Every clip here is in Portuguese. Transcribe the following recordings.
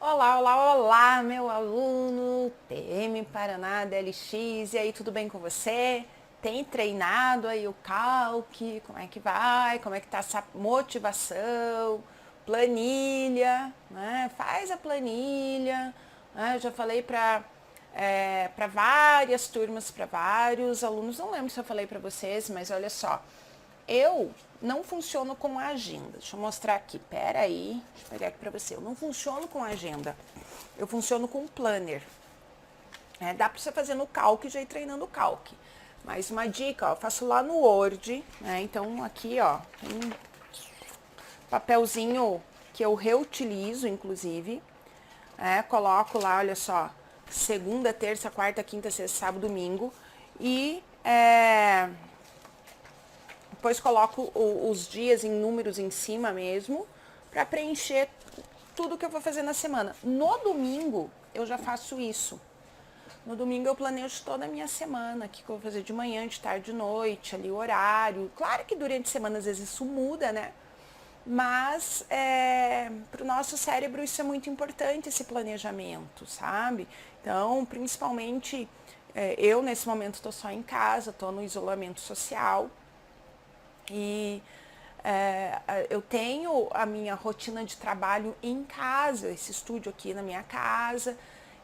Olá, olá, olá, meu aluno TM Paraná DLX, e aí, tudo bem com você? Tem treinado aí o calque? Como é que vai? Como é que tá essa motivação? Planilha, né? Faz a planilha, né? Eu já falei para várias turmas, para vários alunos, não lembro se eu falei para vocês, mas olha só, eu não funciono com a agenda. Deixa eu mostrar aqui. Pera aí. Deixa eu pegar aqui pra você. Eu não funciono com a agenda. Eu funciono com planner. Dá pra você fazer no Calc e já ir treinando o Calc. Mas uma dica, ó, eu faço lá no Word, né? Então aqui, ó, tem um papelzinho que eu reutilizo, inclusive. Coloco lá, olha só, segunda, terça, quarta, quinta, sexta, sábado, domingo. E depois coloco os dias em números em cima mesmo, para preencher tudo que eu vou fazer na semana. No domingo, eu já faço isso. No domingo eu planejo toda a minha semana, o que eu vou fazer de manhã, de tarde, de noite, ali o horário. Claro que durante a semana às vezes isso muda, né? Mas para o nosso cérebro isso é muito importante, esse planejamento, sabe? Então, principalmente, eu nesse momento estou só em casa, estou no isolamento social. E eu tenho a minha rotina de trabalho em casa, esse estúdio aqui na minha casa.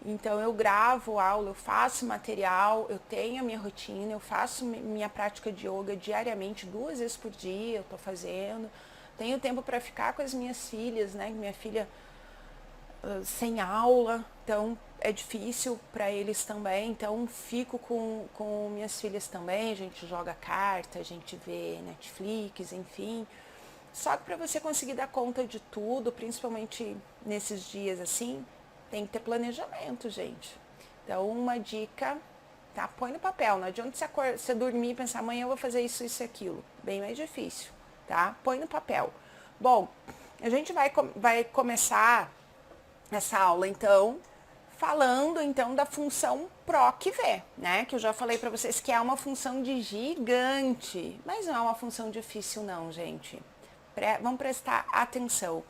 Então eu gravo aula, eu faço material, eu tenho a minha rotina, eu faço minha prática de yoga diariamente, 2 vezes por dia eu tô fazendo. Tenho tempo para ficar com as minhas filhas, né? Minha filha sem aula, então é difícil para eles também, então fico com minhas filhas também, a gente joga carta, a gente vê Netflix, enfim. Só que para você conseguir dar conta de tudo, principalmente nesses dias assim, tem que ter planejamento, gente. Então uma dica, tá? Põe no papel, não adianta você dormir e pensar amanhã eu vou fazer isso, isso e aquilo, bem mais difícil, tá? Põe no papel. Bom, a gente vai começar essa aula, então, falando então da função PROC-V, né? Que eu já falei para vocês que é uma função de gigante, mas não é uma função difícil não, gente. Vamos prestar atenção.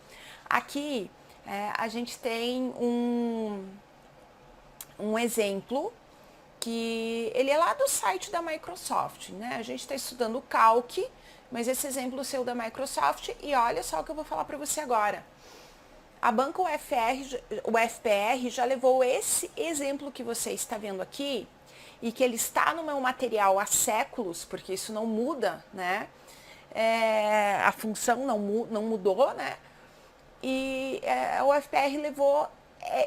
Aqui a gente tem um exemplo que ele é lá do site da Microsoft, né? A gente está estudando o Calc, mas esse exemplo seu da Microsoft, e olha só o que eu vou falar para você agora. A banca UFPR já levou esse exemplo que você está vendo aqui, e que ele está no meu material há séculos, porque isso não muda, né? A função não mudou, né? E a UFPR levou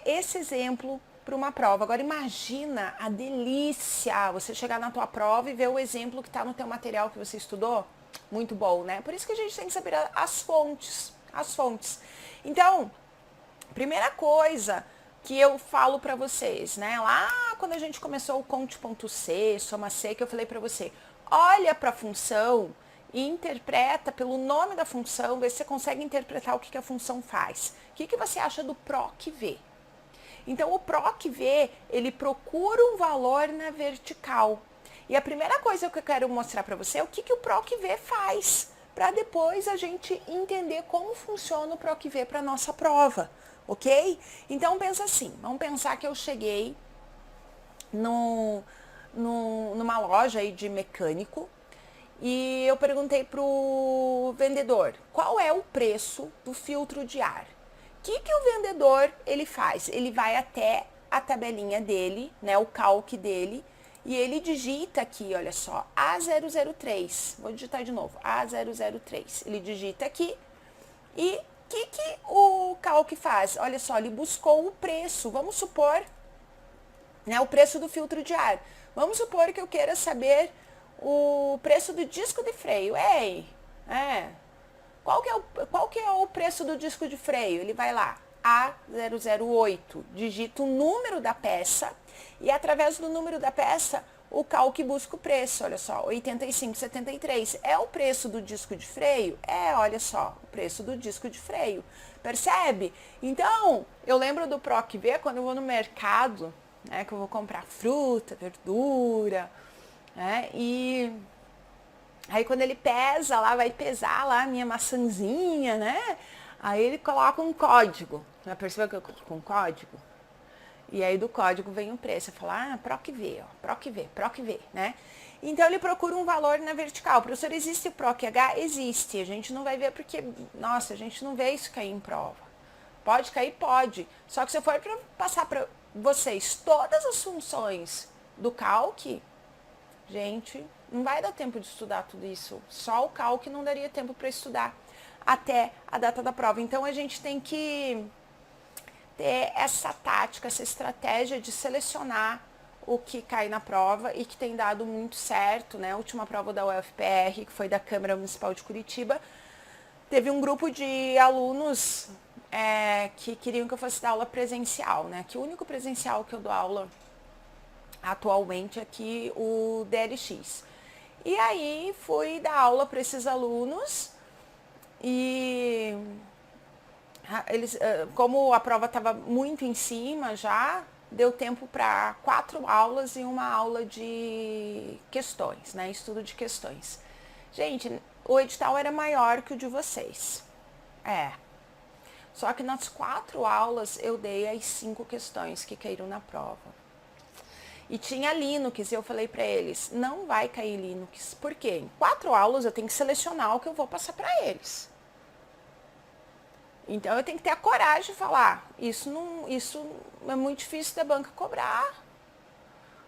esse exemplo para uma prova. Agora imagina a delícia você chegar na tua prova e ver o exemplo que está no teu material que você estudou. Muito bom, né? Por isso que a gente tem que saber as fontes. As fontes. Então, primeira coisa que eu falo para vocês, né? Lá quando a gente começou o conte.c, soma C, que eu falei para você, olha para a função e interpreta pelo nome da função, vê se você consegue interpretar o que a função faz. O que você acha do PROC-V? Então, o PROC-V, ele procura um valor na vertical. E a primeira coisa que eu quero mostrar para você é o que o PROC-V faz, para depois a gente entender como funciona o PROC-V para a nossa prova, ok? Então, pensa assim, vamos pensar que eu cheguei numa loja aí de mecânico, e eu perguntei pro vendedor, qual é o preço do filtro de ar? O que o vendedor ele faz? Ele vai até a tabelinha dele, né, o calque dele, e ele digita aqui, olha só, A003. Vou digitar de novo, A003. Ele digita aqui e o que o calque faz? Olha só, ele buscou o preço. Vamos supor, né, o preço do filtro de ar. Vamos supor que eu queira saber o preço do disco de freio. Ei, qual que é o preço do disco de freio? Ele vai lá, A008, digita o número da peça e através do número da peça o calque busca o preço. Olha só, 85,73 é o preço do disco de freio? Olha só, o preço do disco de freio. Percebe? Então, eu lembro do PROC-V quando eu vou no mercado, né, que eu vou comprar fruta, verdura, né, e aí quando ele pesa lá, vai pesar lá a minha maçãzinha, né? Aí ele coloca um código, já percebeu que eu coloco um código? E aí do código vem o preço, eu falo, PROC V, ó, PROC V, PROC V, né? Então ele procura um valor na vertical. Professor, existe o PROC H? Existe, a gente não vai ver porque, nossa, a gente não vê isso cair em prova. Pode cair? Pode. Só que se eu for passar para vocês todas as funções do calc, gente, não vai dar tempo de estudar tudo isso. Só o calc não daria tempo para estudar até a data da prova. Então a gente tem que ter essa tática, essa estratégia de selecionar o que cai na prova e que tem dado muito certo, né? A última prova da UFPR, que foi da Câmara Municipal de Curitiba, teve um grupo de alunos que queriam que eu fosse dar aula presencial, né? Que o único presencial que eu dou aula atualmente é aqui o DLX. E aí fui dar aula para esses alunos e eles, como a prova estava muito em cima já, deu tempo para 4 aulas e uma aula de questões, né? Estudo de questões. Gente, o edital era maior que o de vocês. Só que nas 4 aulas eu dei as 5 questões que caíram na prova. E tinha Linux, e eu falei para eles, não vai cair Linux. Por quê? Em 4 aulas eu tenho que selecionar o que eu vou passar para eles. Então eu tenho que ter a coragem de falar, isso é muito difícil da banca cobrar.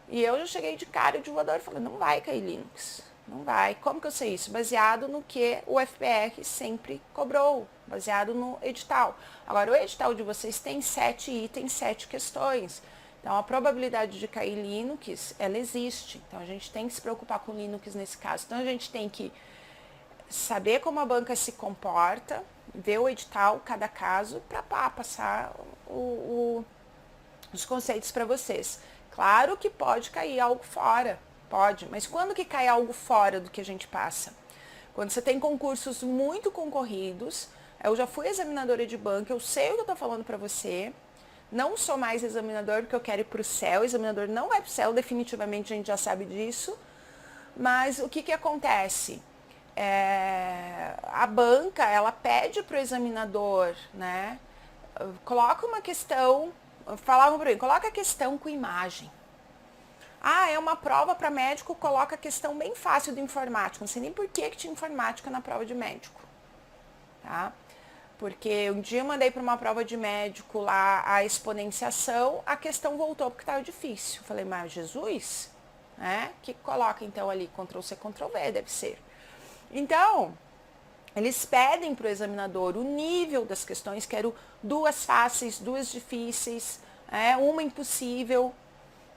E eu já cheguei de cara de voador e falei, não vai cair Linux. Não vai. Como que eu sei isso? Baseado no que o FPR sempre cobrou, baseado no edital. Agora, o edital de vocês tem 7 itens, 7 questões. Então, a probabilidade de cair Linux, ela existe. Então, a gente tem que se preocupar com Linux nesse caso. Então, a gente tem que saber como a banca se comporta, ver o edital, cada caso, para passar os conceitos para vocês. Claro que pode cair algo fora, pode, mas quando que cai algo fora do que a gente passa? Quando você tem concursos muito concorridos, eu já fui examinadora de banca, eu sei o que eu estou falando para você, não sou mais examinador porque eu quero ir para o céu, examinador não vai para o céu, definitivamente a gente já sabe disso, mas o que acontece? A banca, ela pede para o examinador, né, coloca uma questão, falavam para mim, coloca a questão com imagem. É uma prova para médico, coloca a questão bem fácil de informática. Não sei nem por que tinha informática na prova de médico. Tá? Porque um dia eu mandei para uma prova de médico lá a exponenciação, a questão voltou porque estava difícil. Falei, mas Jesus, né? Que coloca então ali Ctrl+C, Ctrl+V, deve ser. Então, eles pedem para o examinador o nível das questões, quero 2 fáceis, 2 difíceis, uma impossível.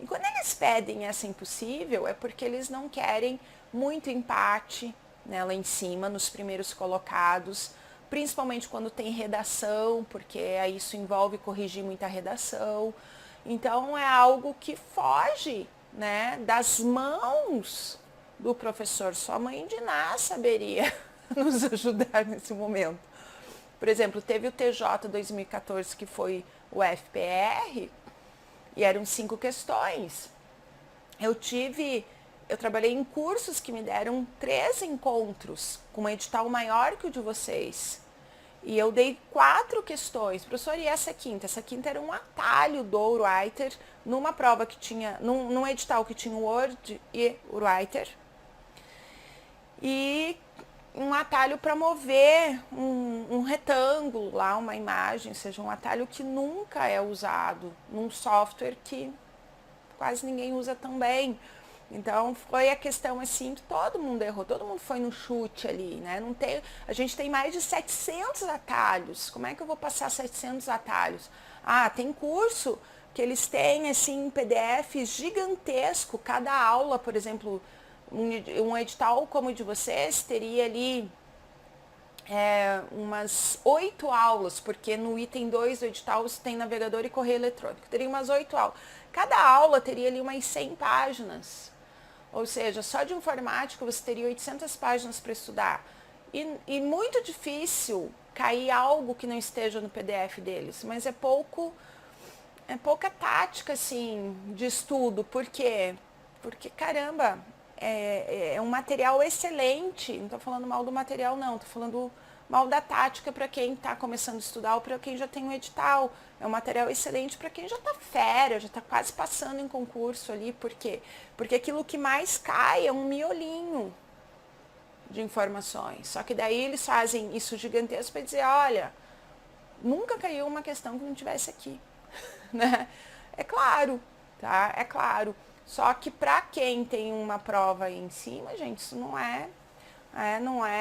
E quando eles pedem essa impossível, é porque eles não querem muito empate, né, lá em cima, nos primeiros colocados, principalmente quando tem redação, porque aí isso envolve corrigir muita redação. Então, é algo que foge, né, das mãos do professor. Sua mãe de Ná saberia nos ajudar nesse momento. Por exemplo, teve o TJ 2014, que foi o FPR, e eram 5 questões. Eu trabalhei em cursos que me deram 3 encontros, com um edital maior que o de vocês. E eu dei 4 questões. Professor, e essa quinta? Essa quinta era um atalho do Writer, numa prova que tinha, num edital que tinha Word e Writer. E um atalho para mover um retângulo lá, uma imagem, ou seja, um atalho que nunca é usado num software que quase ninguém usa também. Então foi a questão assim que todo mundo errou, todo mundo foi no chute ali, né? A gente tem mais de 700 atalhos. Como é que eu vou passar 700 atalhos? Tem curso que eles têm assim PDF gigantesco, cada aula, por exemplo, um edital como o de vocês teria ali umas 8 aulas, porque no item 2 do edital você tem navegador e correio eletrônico. Teria umas 8 aulas. Cada aula teria ali umas 100 páginas. Ou seja, só de informática você teria 800 páginas para estudar. E muito difícil cair algo que não esteja no PDF deles. Mas é pouca tática, assim, de estudo. Por quê? Porque, caramba, é um material excelente. Não estou falando mal do material, não. Estou falando uma aula tática para quem está começando a estudar ou para quem já tem um edital. É um material excelente para quem já está fera, já está quase passando em concurso ali. Por quê? Porque aquilo que mais cai é um miolinho de informações. Só que daí eles fazem isso gigantesco para dizer, olha, nunca caiu uma questão que não tivesse aqui. Né? É claro, tá? É claro. Só que para quem tem uma prova aí em cima, gente, isso não é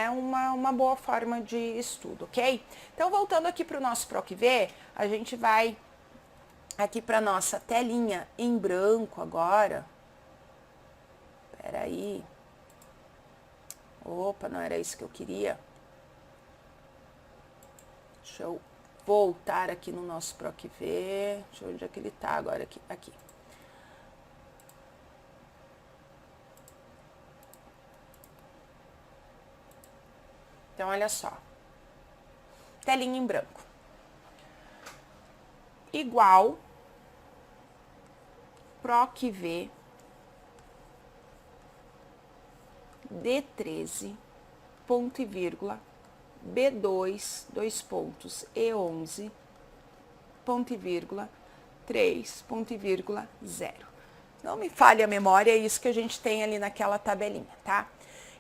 uma boa forma de estudo, ok? Então, voltando aqui para o nosso PROC-V, a gente vai aqui para nossa telinha em branco agora. Peraí. Opa, não era isso que eu queria. Deixa eu voltar aqui no nosso PROC-V. Deixa eu ver onde é que ele tá agora aqui. Então, olha só. Telinha em branco. Igual PROC-V D13, ponto e vírgula, B2, dois pontos, E11, ponto e vírgula, 3, ponto e vírgula, 0. Não me falhe a memória, é isso que a gente tem ali naquela tabelinha, tá?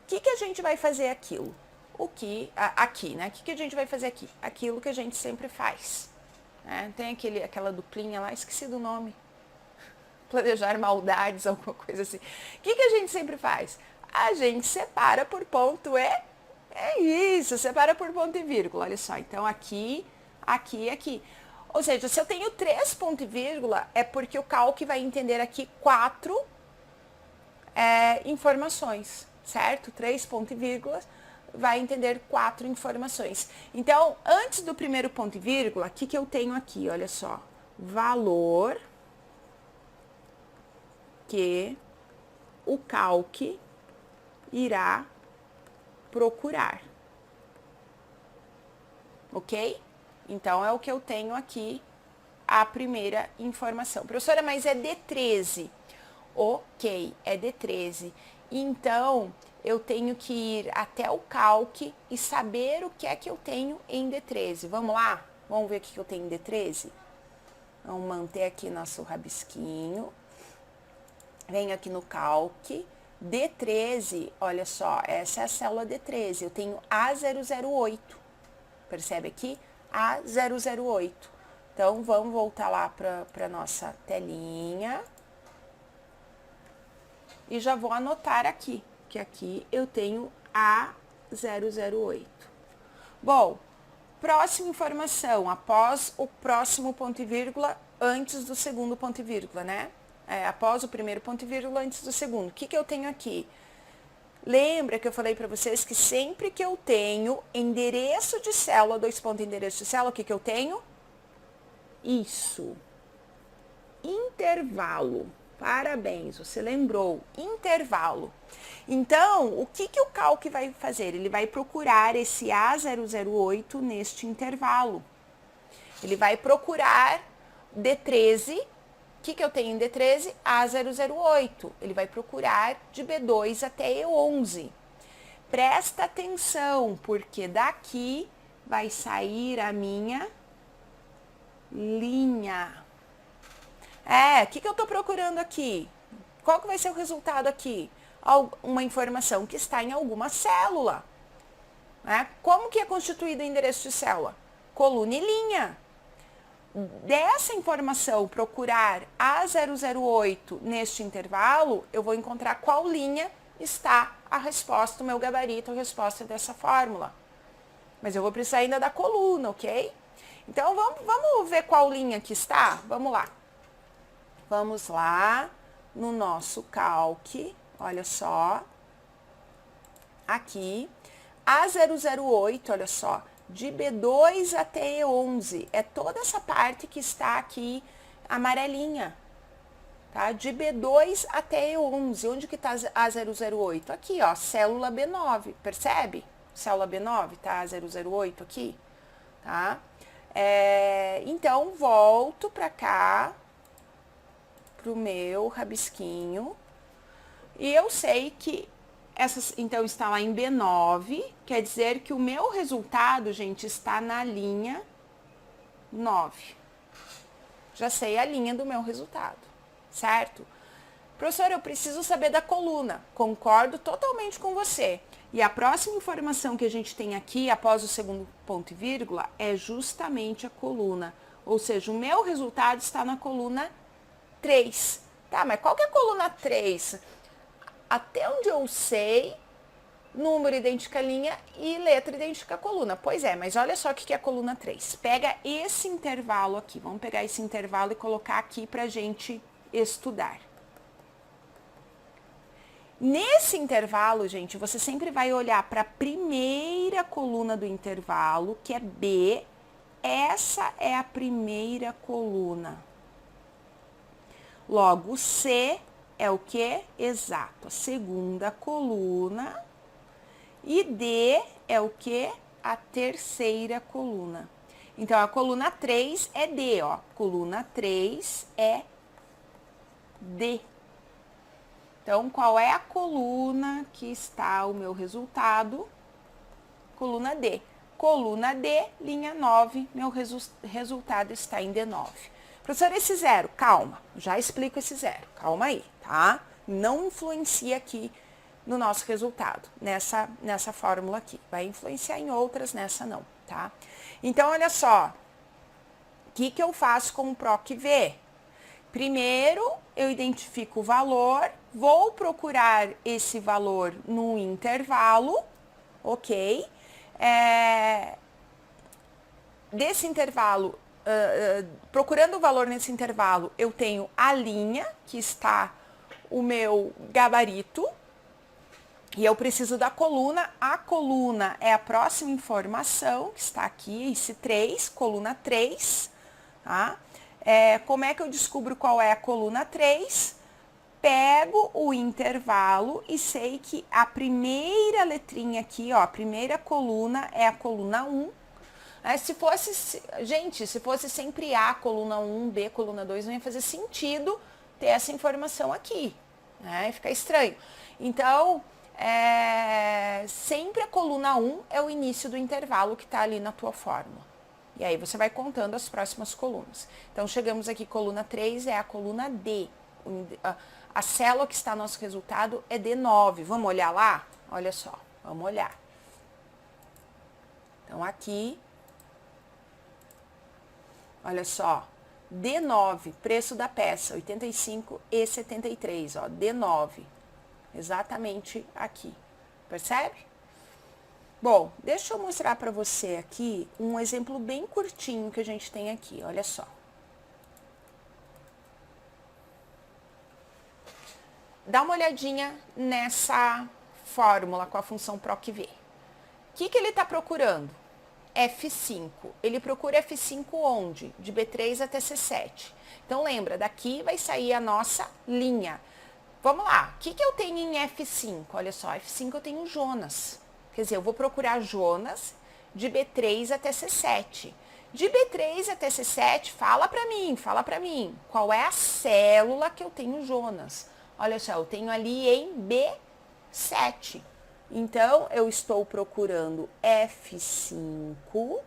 O que a gente vai fazer aquilo? Aqui, né? O que a gente vai fazer aqui? Aquilo que a gente sempre faz. Né? Tem aquela duplinha lá, esqueci do nome. Planejar maldades, alguma coisa assim. O que a gente sempre faz? A gente separa por ponto e... É isso, separa por ponto e vírgula. Olha só, então aqui, aqui e aqui. Ou seja, se eu tenho 3 ponto e vírgula, é porque o Calc vai entender aqui 4 informações, certo? 3 ponto e vírgula vai entender 4 informações. Então, antes do primeiro ponto e vírgula, o que eu tenho aqui? Olha só, valor que o Calc irá procurar. Ok? Então, é o que eu tenho aqui, a primeira informação. Professora, mas é D13. Ok, é D13. Então, eu tenho que ir até o Calc e saber o que é que eu tenho em D13. Vamos lá? Vamos ver o que eu tenho em D13? Vamos manter aqui nosso rabisquinho. Venho aqui no Calc. D13, olha só, essa é a célula D13. Eu tenho A008. Percebe aqui? A008. Então, vamos voltar lá para nossa telinha. E já vou anotar aqui, que aqui eu tenho A008. Bom, próxima informação, após o próximo ponto e vírgula, antes do segundo ponto e vírgula, né? Após o primeiro ponto e vírgula, antes do segundo. O que eu tenho aqui? Lembra que eu falei para vocês que sempre que eu tenho endereço de célula, dois pontos endereço de célula, o que eu tenho? Isso. Intervalo. Parabéns, você lembrou. Intervalo. Então, o que o Calc vai fazer? Ele vai procurar esse A008 neste intervalo. Ele vai procurar D13. O que eu tenho em D13? A008. Ele vai procurar de B2 até E11. Presta atenção, porque daqui vai sair a minha linha. O que eu estou procurando aqui? Qual que vai ser o resultado aqui? Uma informação que está em alguma célula. Como que é constituído o endereço de célula? Coluna e linha. Dessa informação, procurar A008 neste intervalo, eu vou encontrar qual linha está a resposta, o meu gabarito, a resposta dessa fórmula. Mas eu vou precisar ainda da coluna, ok? Então, vamos ver qual linha que está? Vamos lá. Vamos lá no nosso Calc, olha só. Aqui, A008, olha só. De B2 até E11, é toda essa parte que está aqui amarelinha, tá? De B2 até E11, onde que está A008? Aqui, ó, célula B9, percebe? Célula B9, tá? A008 aqui, tá? Então, volto para cá, pro meu rabisquinho, e eu sei que Então, está lá em B9, quer dizer que o meu resultado, gente, está na linha 9. Já sei a linha do meu resultado, certo? Professora, eu preciso saber da coluna. Concordo totalmente com você. E a próxima informação que a gente tem aqui, após o segundo ponto e vírgula, é justamente a coluna. Ou seja, o meu resultado está na coluna 3. Tá, mas qual que é a coluna 3? Até onde eu sei, número idêntica à linha e letra idêntica à coluna. Pois é, mas olha só o que é a coluna 3. Pega esse intervalo aqui. Vamos pegar esse intervalo e colocar aqui para a gente estudar. Nesse intervalo, gente, você sempre vai olhar para a primeira coluna do intervalo, que é B. Essa é a primeira coluna. Logo, C é o que? Exato, a segunda coluna. E D é o que? A terceira coluna. Então, a coluna 3 é D, ó. Coluna 3 é D. Então, qual é a coluna que está o meu resultado? Coluna D. Coluna D, linha 9, meu resultado está em D9. Professor, esse zero, calma, já explico esse zero, calma aí, tá? Não influencia aqui no nosso resultado, nessa fórmula aqui. Vai influenciar em outras, nessa não, tá? Então, olha só, o que eu faço com o PROC-V? Primeiro, eu identifico o valor, vou procurar esse valor no intervalo, ok? Desse intervalo, procurando o valor nesse intervalo, eu tenho a linha, que está o meu gabarito, e eu preciso da coluna. A coluna é a próxima informação, que está aqui, esse 3, coluna 3, tá? Como é que eu descubro qual é a coluna 3? Pego o intervalo e sei que a primeira letrinha aqui, ó, a primeira coluna é a coluna 1. Se fosse sempre A, coluna 1, B, coluna 2, não ia fazer sentido ter essa informação aqui, né? Fica estranho. Então, sempre a coluna 1 é o início do intervalo que está ali na tua fórmula. E aí você vai contando as próximas colunas. Então, chegamos aqui, coluna 3 é a coluna D. A célula que está no nosso resultado é D9. Vamos olhar lá? Olha só, vamos olhar. Então, aqui, olha só, D9, preço da peça, 85,73, ó, D9. Exatamente aqui. Percebe? Bom, deixa eu mostrar para você aqui um exemplo bem curtinho que a gente tem aqui, olha só. Dá uma olhadinha nessa fórmula com a função PROC-V. O que ele está procurando? F5. Ele procura F5 onde? De B3 até C7. Então, lembra, daqui vai sair a nossa linha. Vamos lá, o que eu tenho em F5? Olha só, F5 eu tenho Jonas. Quer dizer, eu vou procurar Jonas de B3 até C7. De B3 até C7, fala para mim, qual é a célula que eu tenho Jonas? Olha só, eu tenho ali em B7. Então, eu estou procurando F5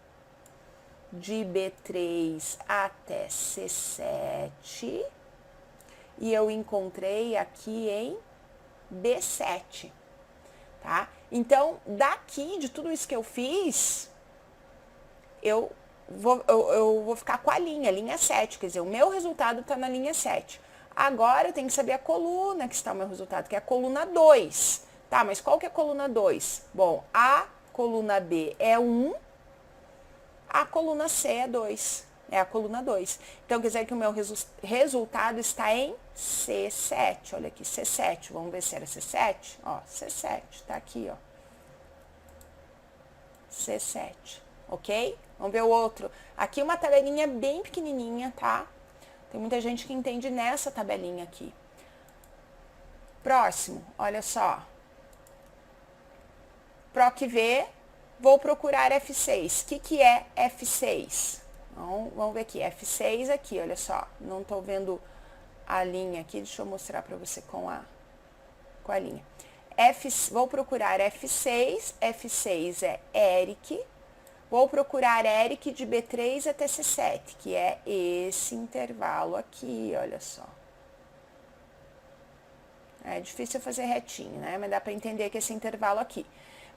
de B3 até C7 e eu encontrei aqui em B7, tá? Então, daqui, de tudo isso que eu fiz, eu vou ficar com a linha 7, quer dizer, o meu resultado está na linha 7. Agora, eu tenho que saber a coluna que está o meu resultado, que é a coluna 2. Tá, mas qual que é a coluna 2? Bom, a coluna B é 1, a coluna C é 2. É a coluna 2. Então, quer dizer que o meu resultado está em C7. Olha aqui, C7. Vamos ver se era C7? Ó, C7. Tá aqui, ó. C7. Ok? Vamos ver o outro. Aqui uma tabelinha bem pequenininha, tá? Tem muita gente que entende nessa tabelinha aqui. Próximo, olha só. PROC-V, vou procurar F6. O que é F6? Então, vamos ver aqui, F6 aqui, olha só. Não estou vendo a linha aqui, deixa eu mostrar para você com a linha. Vou procurar F6, F6 é Eric. Vou procurar Eric de B3 até C7, que é esse intervalo aqui, olha só. É difícil fazer retinho, né? Mas dá para entender que esse intervalo aqui.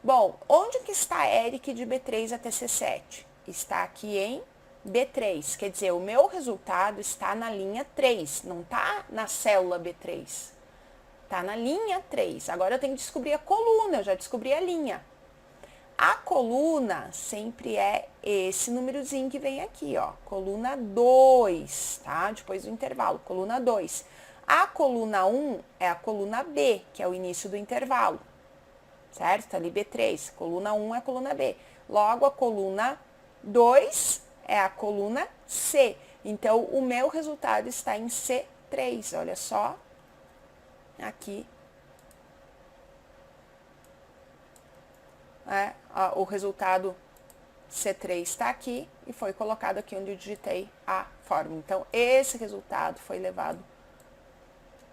Bom, onde que está Eric de B3 até C7? Está aqui em B3, quer dizer, o meu resultado está na linha 3, não está na célula B3. Está na linha 3. Agora eu tenho que descobrir a coluna, eu já descobri a linha. A coluna sempre é esse númerozinho que vem aqui, ó. Coluna 2, tá? Depois do intervalo, coluna 2. A coluna 1 é a coluna B, que é o início do intervalo. Certo? Tá ali B3. Coluna 1 é a coluna B. Logo, a coluna 2 é a coluna C. Então, o meu resultado está em C3. Olha só. Aqui. O resultado C3 está aqui e foi colocado aqui onde eu digitei a fórmula. Então, esse resultado foi levado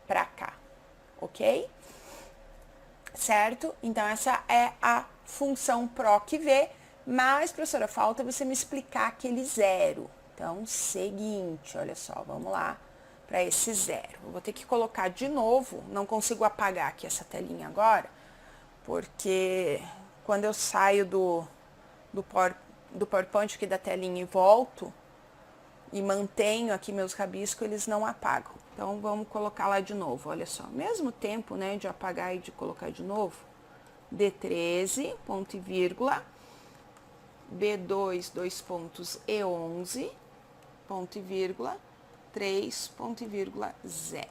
para cá, ok? Certo? Então, essa é a função PROC-V, mas, professora, falta você me explicar aquele zero. Então, seguinte, olha só, vamos lá para esse zero. Eu vou ter que colocar de novo, não consigo apagar aqui essa telinha agora, porque quando eu saio do PowerPoint aqui da telinha e volto, e mantenho aqui meus rabiscos, eles não apagam. Então, vamos colocar lá de novo, olha só. Mesmo tempo, né, de apagar e de colocar de novo, D13, ponto e vírgula, B2, 2 pontos, E11, ponto e vírgula, 3, ponto e vírgula, 0.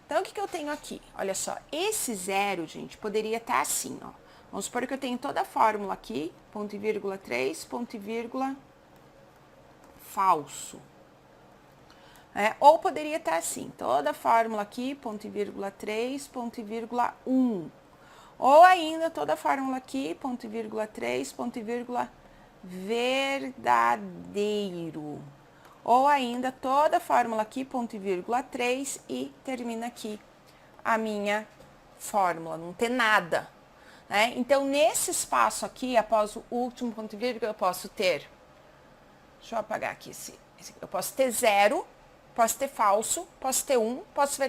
Então, o que eu tenho aqui? Olha só, esse zero, gente, poderia estar assim, ó. Vamos supor que eu tenho toda a fórmula aqui, ponto e vírgula 3, ponto e vírgula, falso. Ou poderia estar assim, toda a fórmula aqui, ponto e vírgula 3, ponto e vírgula 1. Ou ainda toda a fórmula aqui, ponto e vírgula 3, ponto e vírgula verdadeiro. Ou ainda toda a fórmula aqui, ponto e vírgula 3, e termina aqui a minha fórmula, não tem nada. Né? Então, nesse espaço aqui, após o último ponto e vírgula, eu posso ter, deixa eu apagar aqui eu posso ter zero, posso ter falso, posso ter posso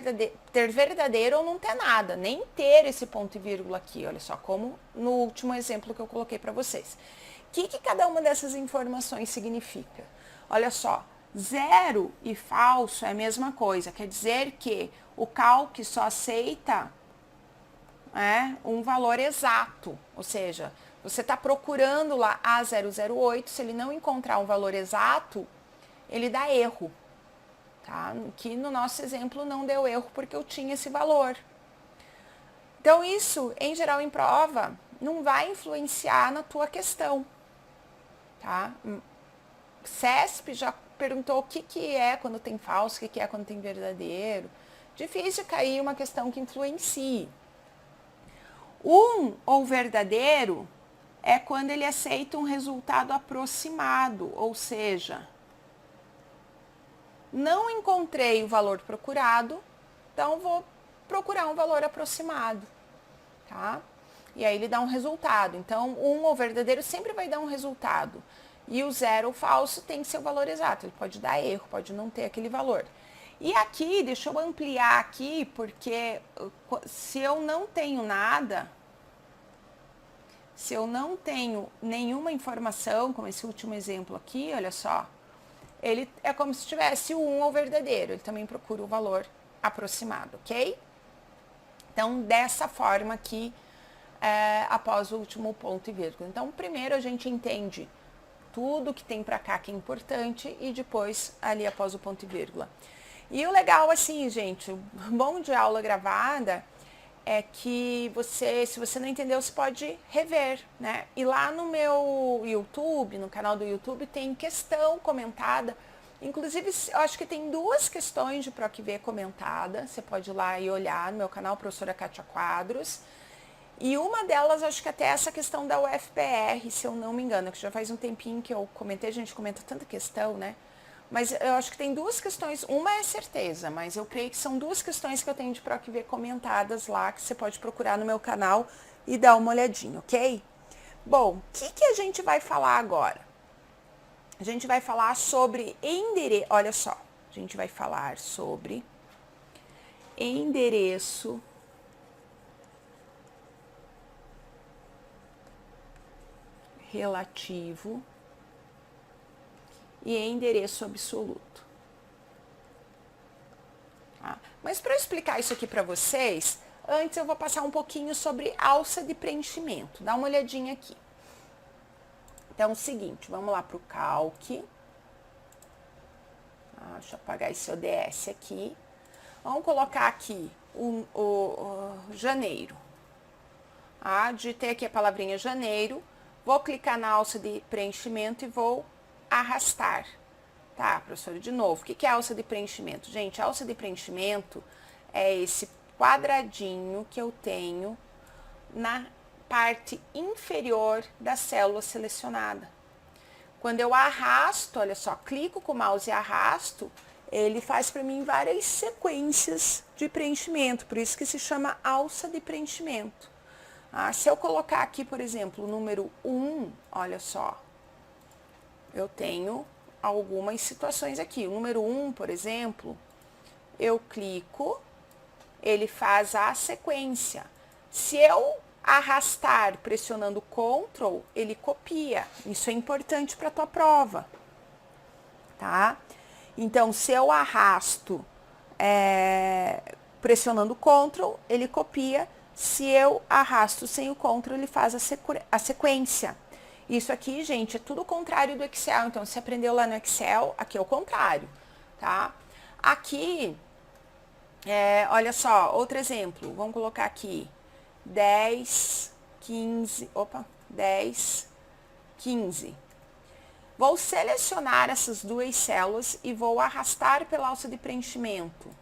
ter verdadeiro ou não ter nada, nem ter esse ponto e vírgula aqui, olha só, como no último exemplo que eu coloquei para vocês. O que cada uma dessas informações significa? Olha só, zero e falso é a mesma coisa, quer dizer que o Calc só aceita um valor exato, ou seja, você está procurando lá A008, se ele não encontrar um valor exato, ele dá erro. Tá? Que no nosso exemplo não deu erro porque eu tinha esse valor. Então, isso, em geral, em prova, não vai influenciar na tua questão. Tá? CESP já perguntou o que é quando tem falso, o que é quando tem verdadeiro. Difícil cair uma questão que influencie. Ou verdadeiro é quando ele aceita um resultado aproximado, ou seja, não encontrei o valor procurado, então vou procurar um valor aproximado, tá? E aí ele dá um resultado. Então, ou verdadeiro sempre vai dar um resultado. E o zero, ou falso, tem que ser o valor exato. Ele pode dar erro, pode não ter aquele valor. E aqui, deixa eu ampliar aqui, porque se eu não tenho nada, se eu não tenho nenhuma informação, como esse último exemplo aqui, olha só, ele é como se tivesse o ou verdadeiro, ele também procura o valor aproximado, ok? Então, dessa forma aqui, após o último ponto e vírgula. Então, primeiro a gente entende tudo que tem para cá que é importante e depois ali após o ponto e vírgula. E o legal assim, gente, o bom de aula gravada é que se você não entendeu, você pode rever, né? E lá no meu YouTube, no canal do YouTube, tem questão comentada. Inclusive, eu acho que tem 2 questões de PROC-V comentada. Você pode ir lá e olhar no meu canal, professora Kátia Quadros. E uma delas, acho que até essa questão da UFPR, se eu não me engano, que já faz um tempinho que eu comentei, a gente comenta tanta questão, né? Mas eu acho que tem duas questões, uma é certeza, mas eu creio que são duas questões que eu tenho de PROC V comentadas lá, que você pode procurar no meu canal e dar uma olhadinha, ok? Bom, o que a gente vai falar agora? A gente vai falar sobre endereço, olha só, a gente vai falar sobre endereço relativo e endereço absoluto. Tá? Mas para eu explicar isso aqui para vocês, antes eu vou passar um pouquinho sobre alça de preenchimento. Dá uma olhadinha aqui. Então, é o seguinte, vamos lá para o Calc. Deixa eu apagar esse ODS aqui. Vamos colocar aqui o janeiro. Digitei aqui a palavrinha janeiro. Vou clicar na alça de preenchimento e vou arrastar. Tá, professora, de novo, o que é alça de preenchimento? Gente, a alça de preenchimento é esse quadradinho que eu tenho na parte inferior da célula selecionada. Quando eu arrasto, olha só, clico com o mouse e arrasto, ele faz para mim várias sequências de preenchimento, por isso que se chama alça de preenchimento. Se eu colocar aqui, por exemplo, o número 1, olha só, eu tenho algumas situações aqui. O número 1, por exemplo, eu clico, ele faz a sequência. Se eu arrastar pressionando Ctrl, ele copia. Isso é importante para a tua prova, tá? Então, se eu arrasto pressionando Ctrl, ele copia. Se eu arrasto sem o Ctrl, ele faz a sequência. Isso aqui, gente, é tudo o contrário do Excel. Então, você aprendeu lá no Excel, aqui é o contrário, tá? Aqui, olha só, outro exemplo. Vamos colocar aqui 10, 15, 15. Vou selecionar essas duas células e vou arrastar pela alça de preenchimento. O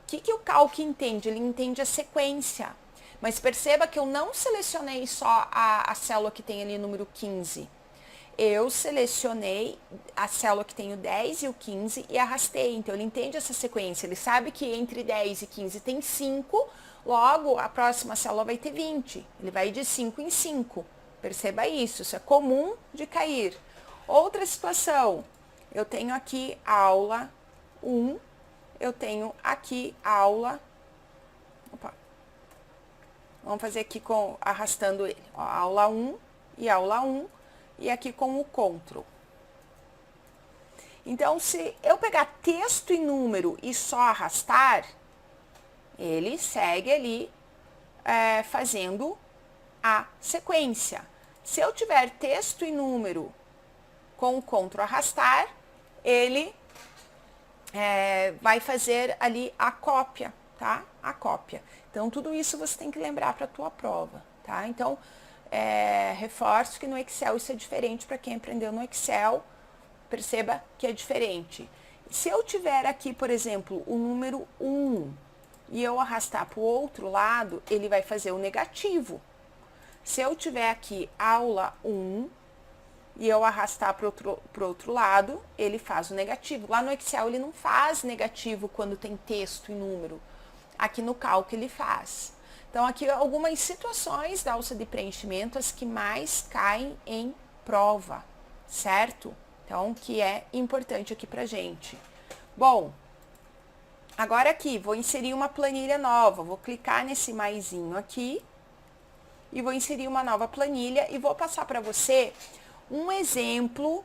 que o Calc entende? Ele entende a sequência. Mas perceba que eu não selecionei só a célula que tem ali número 15. Eu selecionei a célula que tem o 10 e o 15 e arrastei. Então, ele entende essa sequência. Ele sabe que entre 10 e 15 tem 5, logo a próxima célula vai ter 20. Ele vai de 5 em 5. Perceba isso, isso é comum de cair. Outra situação, eu tenho aqui aula 1, eu tenho aqui aula... Vamos fazer aqui arrastando ele. Aula 1 e aula 1 e aqui com o Ctrl. Então, se eu pegar texto e número e só arrastar, ele segue ali fazendo a sequência. Se eu tiver texto e número com o Ctrl arrastar, ele vai fazer ali a cópia, tá? A cópia. Então, tudo isso você tem que lembrar para a tua prova, tá? Então, reforço que no Excel isso é diferente para quem aprendeu no Excel, perceba que é diferente. Se eu tiver aqui, por exemplo, o número 1 e eu arrastar para o outro lado, ele vai fazer o negativo. Se eu tiver aqui aula 1 e eu arrastar para o outro lado, ele faz o negativo. Lá no Excel ele não faz negativo quando tem texto e número. Aqui no Calc ele faz. Então, aqui algumas situações da alça de preenchimento, as que mais caem em prova, certo? Então, que é importante aqui pra gente. Bom, agora aqui, vou inserir uma planilha nova. Vou clicar nesse maisinho aqui e vou inserir uma nova planilha e vou passar para você um exemplo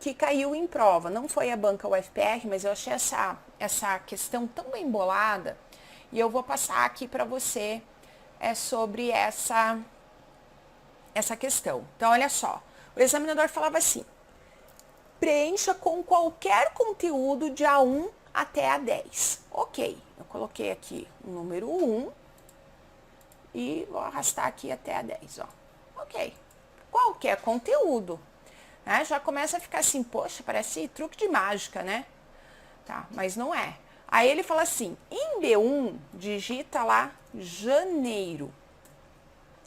que caiu em prova. Não foi a banca UFPR, mas eu achei essa questão tão bem bolada. E eu vou passar aqui para você sobre essa questão. Então, olha só. O examinador falava assim: preencha com qualquer conteúdo de A1 até A10. Ok, eu coloquei aqui o número 1 e vou arrastar aqui até A10, ó. Ok, qualquer conteúdo. Né? Já começa a ficar assim, poxa, parece truque de mágica, né? Tá, mas não é. Aí ele fala assim, em B1, digita lá janeiro.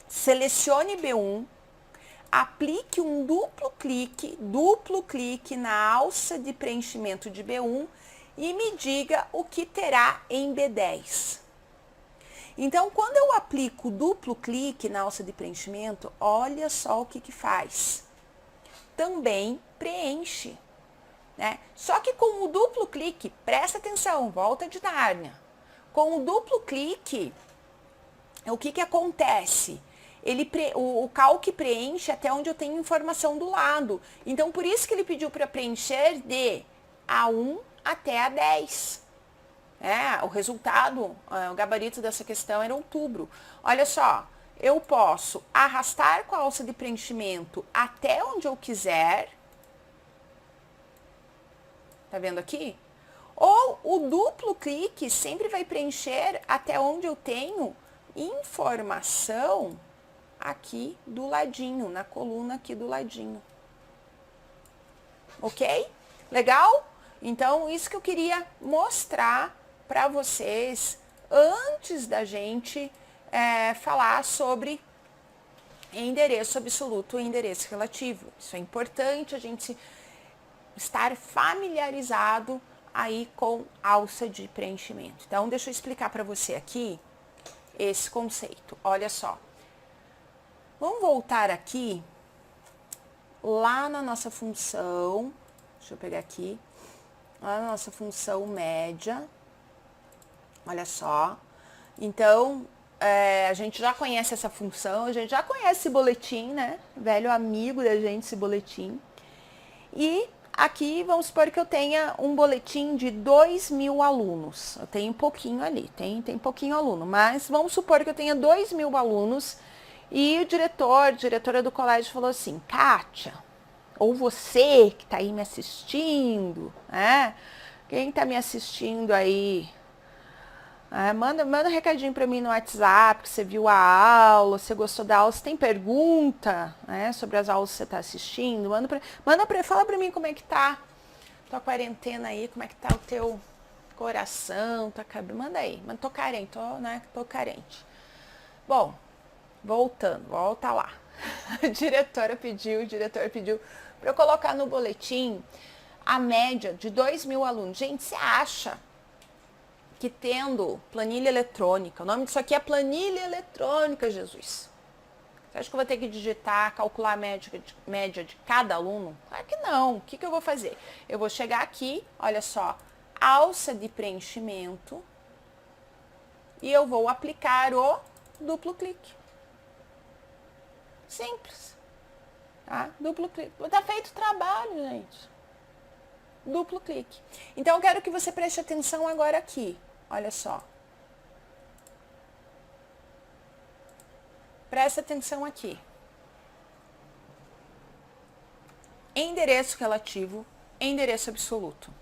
Selecione B1, aplique um duplo clique na alça de preenchimento de B1 e me diga o que terá em B10. Então, quando eu aplico duplo clique na alça de preenchimento, olha só o que faz. Também preenche, né? Só que com o duplo clique, presta atenção, volta de Nárnia. Com o duplo clique, o que acontece? O calque preenche até onde eu tenho informação do lado. Então, por isso que ele pediu para preencher de A1 até A10. O resultado, o gabarito dessa questão era outubro. Olha só, eu posso arrastar com a alça de preenchimento até onde eu quiser. Tá vendo aqui? Ou o duplo clique sempre vai preencher até onde eu tenho informação aqui do ladinho, na coluna aqui do ladinho. Ok? Legal? Então, isso que eu queria mostrar para vocês antes da gente falar sobre endereço absoluto e endereço relativo. Isso é importante a gente estar familiarizado aí com alça de preenchimento. Então, deixa eu explicar para você aqui esse conceito. Olha só. Vamos voltar aqui lá na nossa função. Deixa eu pegar aqui. Lá na nossa função média. Olha só. Então, a gente já conhece essa função, a gente já conhece esse boletim, né? Velho amigo da gente, esse boletim. E aqui, vamos supor que eu tenha um boletim de 2.000 alunos. Eu tenho um pouquinho ali, tem pouquinho aluno, mas vamos supor que eu tenha 2.000 alunos e o diretora do colégio falou assim, Kátia, ou você que está aí me assistindo, né? Quem está me assistindo aí, manda um recadinho para mim no WhatsApp, que você viu a aula, você gostou da aula, você tem pergunta, né, sobre as aulas que você está assistindo, fala para mim como é que tá tua quarentena aí, como é que tá o teu coração, manda aí, tô carente, tô carente. Bom, volta lá. O diretor pediu para eu colocar no boletim a média de 2.000 alunos. Gente, você acha que tendo planilha eletrônica, o nome disso aqui é planilha eletrônica, Jesus. Você acha que eu vou ter que digitar, calcular a média de cada aluno? Claro que não. O que eu vou fazer? Eu vou chegar aqui, olha só, alça de preenchimento e eu vou aplicar o duplo clique. Simples. Tá? Duplo clique. Tá feito o trabalho, gente. Duplo clique. Então, eu quero que você preste atenção agora aqui. Olha só. Presta atenção aqui. Endereço relativo, endereço absoluto.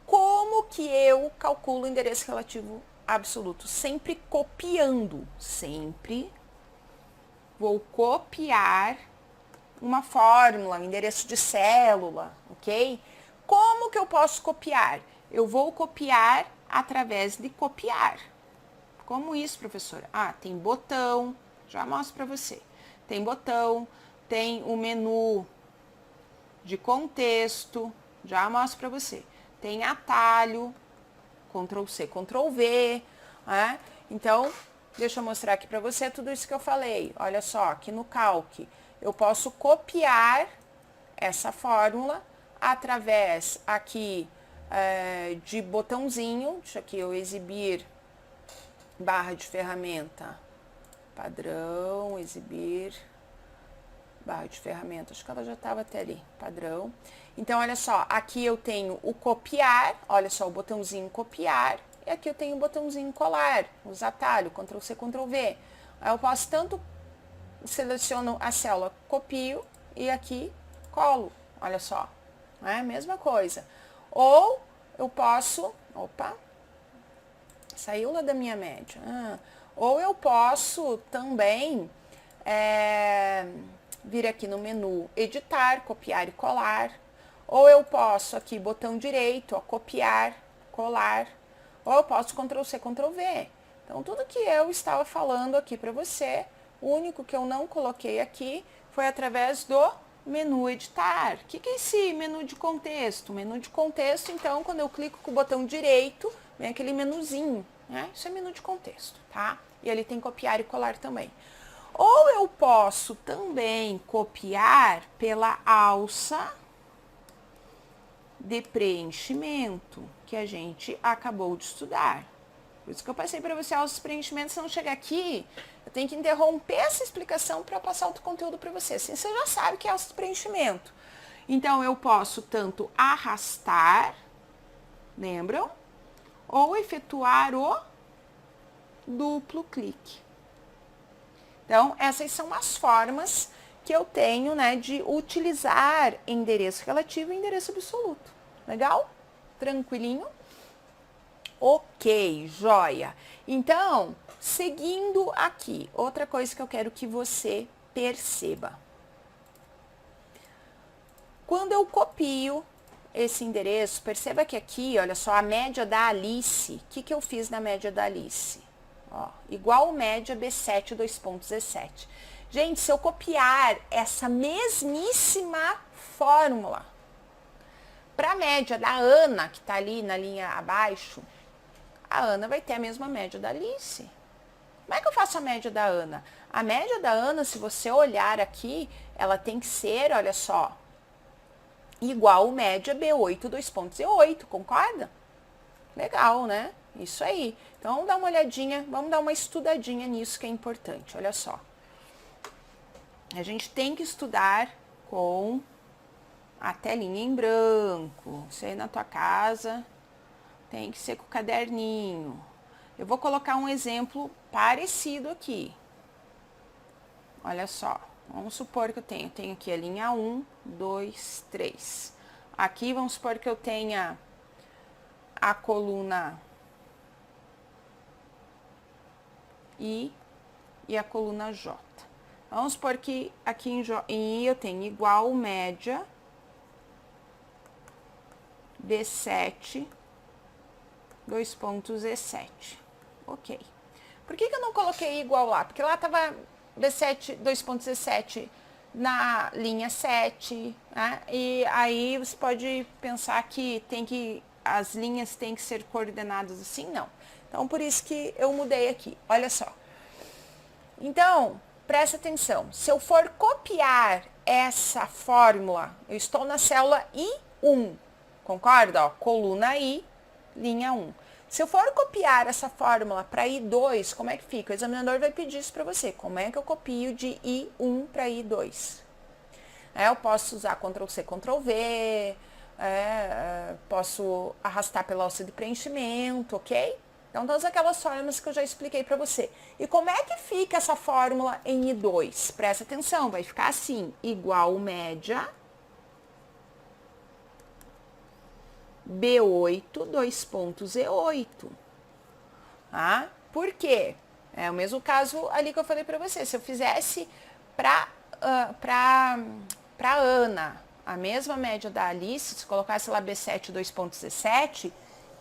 Como que eu calculo o endereço relativo absoluto? Sempre copiando. Sempre vou copiar uma fórmula, um endereço de célula, ok? Como que eu posso copiar? Eu vou copiar através de copiar. Como isso, professora? Tem botão, já mostro para você. Tem botão, tem o menu de contexto, já mostro para você. Tem atalho, Ctrl C, Ctrl V, né? Então, deixa eu mostrar aqui para você tudo isso que eu falei. Olha só, aqui no Calc, eu posso copiar essa fórmula através aqui de botãozinho, deixa aqui eu exibir barra de ferramenta, padrão, exibir, barra de ferramenta, acho que ela já estava até ali, padrão. Então, olha só, aqui eu tenho o copiar, olha só, o botãozinho copiar, e aqui eu tenho o botãozinho colar, os atalhos, Ctrl C, Ctrl V. Aí eu posso tanto seleciono a célula, copio e aqui colo, olha só, é a mesma coisa. Ou eu posso, saiu lá da minha média. Ou eu posso também vir aqui no menu editar, copiar e colar. Ou eu posso aqui, botão direito, copiar, colar. Ou eu posso Ctrl C, Ctrl V. Então, tudo que eu estava falando aqui para você, o único que eu não coloquei aqui foi através do menu editar. O que é esse menu de contexto? Menu de contexto, então, quando eu clico com o botão direito, vem aquele menuzinho, né? Isso é menu de contexto, tá? E ali tem copiar e colar também. Ou eu posso também copiar pela alça de preenchimento, que a gente acabou de estudar. Por isso que eu passei para você alça de preenchimento. Se não chegar aqui, eu tenho que interromper essa explicação para passar outro conteúdo para você. Assim você já sabe que é alça de preenchimento. Então, eu posso tanto arrastar, lembram? Ou efetuar o duplo clique. Então, essas são as formas que eu tenho, né, de utilizar endereço relativo e endereço absoluto. Legal? Tranquilinho? Ok, joia. Então, seguindo aqui, outra coisa que eu quero que você perceba. Quando eu copio esse endereço, perceba que aqui, olha só, a média da Alice, o que eu fiz na média da Alice? Ó, igual média B7, 2.17. Gente, se eu copiar essa mesmíssima fórmula para a média da Ana, que está ali na linha abaixo, a Ana vai ter a mesma média da Alice. Como é que eu faço a média da Ana? A média da Ana, se você olhar aqui, ela tem que ser, olha só, igual média B8, 2.08, concorda? Legal, né? Isso aí. Então, vamos dar uma olhadinha, vamos dar uma estudadinha nisso que é importante. Olha só. A gente tem que estudar com a telinha em branco. Você aí na tua casa tem que ser com o caderninho. Eu vou colocar um exemplo parecido aqui. Olha só. Vamos supor que eu tenho aqui a linha 1, 2, 3. Aqui vamos supor que eu tenha a coluna I e a coluna J. Vamos supor que aqui em I eu tenho igual média B7, 2.17. Ok. Por que eu não coloquei igual lá? Porque lá estava B7, 2.17 na linha 7, né? E aí você pode pensar que as linhas têm que ser coordenadas assim, não. Então, por isso que eu mudei aqui. Olha só. Então, presta atenção. Se eu for copiar essa fórmula, eu estou na célula I1, concorda? Ó, coluna I, linha 1. Se eu for copiar essa fórmula para I2, como é que fica? O examinador vai pedir isso para você. Como é que eu copio de I1 para I2? Eu posso usar Ctrl+C, Ctrl+V, posso arrastar pela alça de preenchimento, ok? Então, todas aquelas fórmulas que eu já expliquei para você. E como é que fica essa fórmula em I2? Presta atenção, vai ficar assim, igual média B8, 2.Z8. Tá? Por quê? É o mesmo caso ali que eu falei para você. Se eu fizesse para Ana a mesma média da Alice, se colocasse lá B7, 2.17, o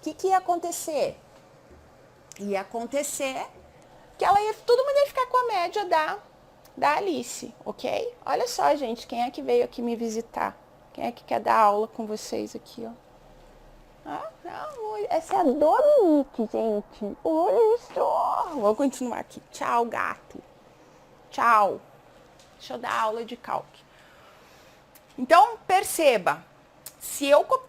que ia acontecer? Ia acontecer que todo mundo ia ficar com a média da Alice, ok? Olha só, gente, quem é que veio aqui me visitar? Quem é que quer dar aula com vocês aqui, ó? Essa é a Dominique, gente. Olha só. Vou continuar aqui. Tchau, gato. Tchau. Deixa eu dar aula de cálculo. Então, perceba.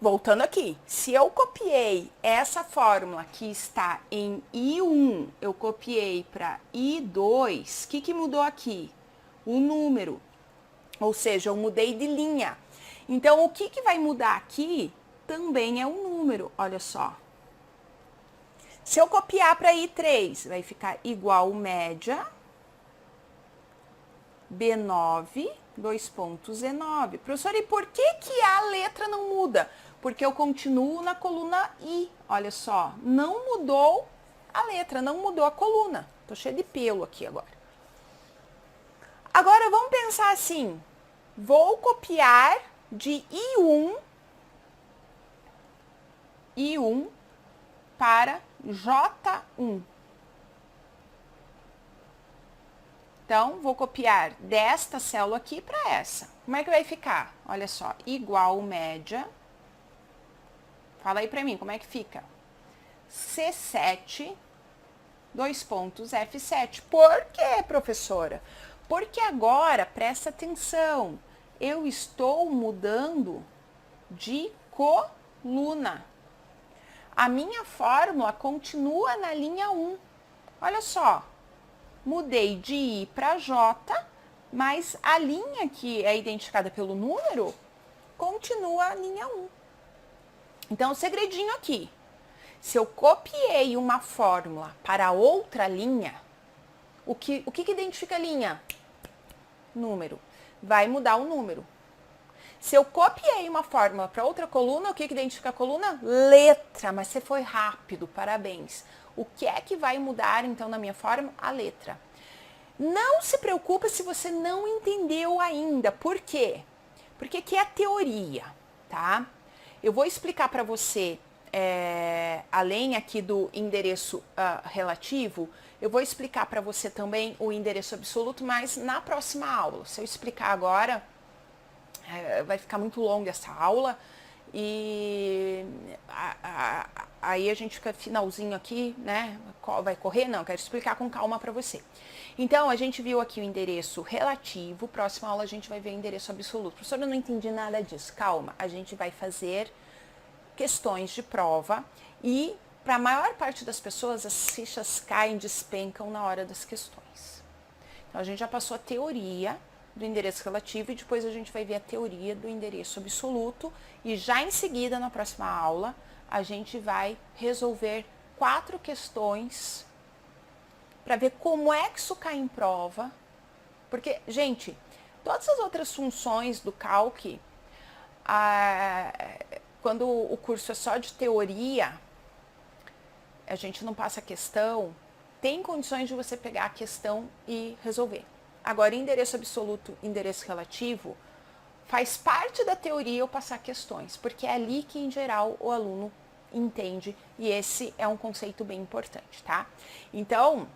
Voltando aqui, se eu copiei essa fórmula que está em I1, eu copiei para I2, o que mudou aqui? O número. Ou seja, eu mudei de linha. Então, o que vai mudar aqui também é o número, olha só. Se eu copiar para I3, vai ficar igual média B9, 2.Z9. Professor, e por que a letra não muda? Porque eu continuo na coluna I, olha só. Não mudou a letra, não mudou a coluna. Tô cheia de pelo aqui agora. Agora, vamos pensar assim. Vou copiar de I1 para J1. Então, vou copiar desta célula aqui para essa. Como é que vai ficar? Olha só, igual média. Fala aí para mim, como é que fica? C7, dois pontos, F7. Por quê, professora? Porque agora, presta atenção, eu estou mudando de coluna. A minha fórmula continua na linha 1. Olha só, mudei de I para J, mas a linha que é identificada pelo número continua a linha 1. Então, o segredinho aqui, se eu copiei uma fórmula para outra linha, o que identifica a linha? Número. Vai mudar o número. Se eu copiei uma fórmula para outra coluna, o que identifica a coluna? Letra. Mas você foi rápido, parabéns. O que é que vai mudar, então, na minha fórmula? A letra. Não se preocupe se você não entendeu ainda. Por quê? Porque aqui é a teoria, tá? Eu vou explicar para você, além aqui do endereço relativo, eu vou explicar para você também o endereço absoluto, mas na próxima aula. Se eu explicar agora, vai ficar muito longa essa aula e aí a gente fica finalzinho aqui, né? Vai correr? Não, quero explicar com calma para você. Então, a gente viu aqui o endereço relativo, próxima aula a gente vai ver o endereço absoluto. Professora, eu não entendi nada disso. Calma, a gente vai fazer questões de prova e para a maior parte das pessoas as fichas caem, despencam na hora das questões. Então, a gente já passou a teoria do endereço relativo e depois a gente vai ver a teoria do endereço absoluto e já em seguida, na próxima aula, a gente vai resolver 4 questões para ver como é que isso cai em prova, porque, gente, todas as outras funções do Calc, quando o curso é só de teoria, a gente não passa a questão, tem condições de você pegar a questão e resolver. Agora, endereço absoluto, endereço relativo, faz parte da teoria eu passar questões, porque é ali que, em geral, o aluno entende, e esse é um conceito bem importante, tá? Então,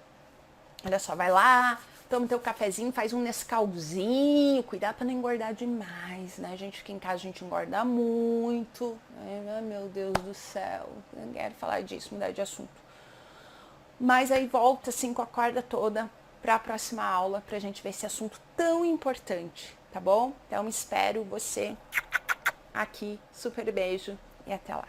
olha só, vai lá, toma teu cafezinho, faz um Nescauzinho, cuidado para não engordar demais, né? A gente aqui em casa, a gente engorda muito, né? Meu Deus do céu, não quero falar disso, mudar de assunto. Mas aí volta assim com a corda toda para a próxima aula, para a gente ver esse assunto tão importante, tá bom? Então, espero você aqui, super beijo e até lá.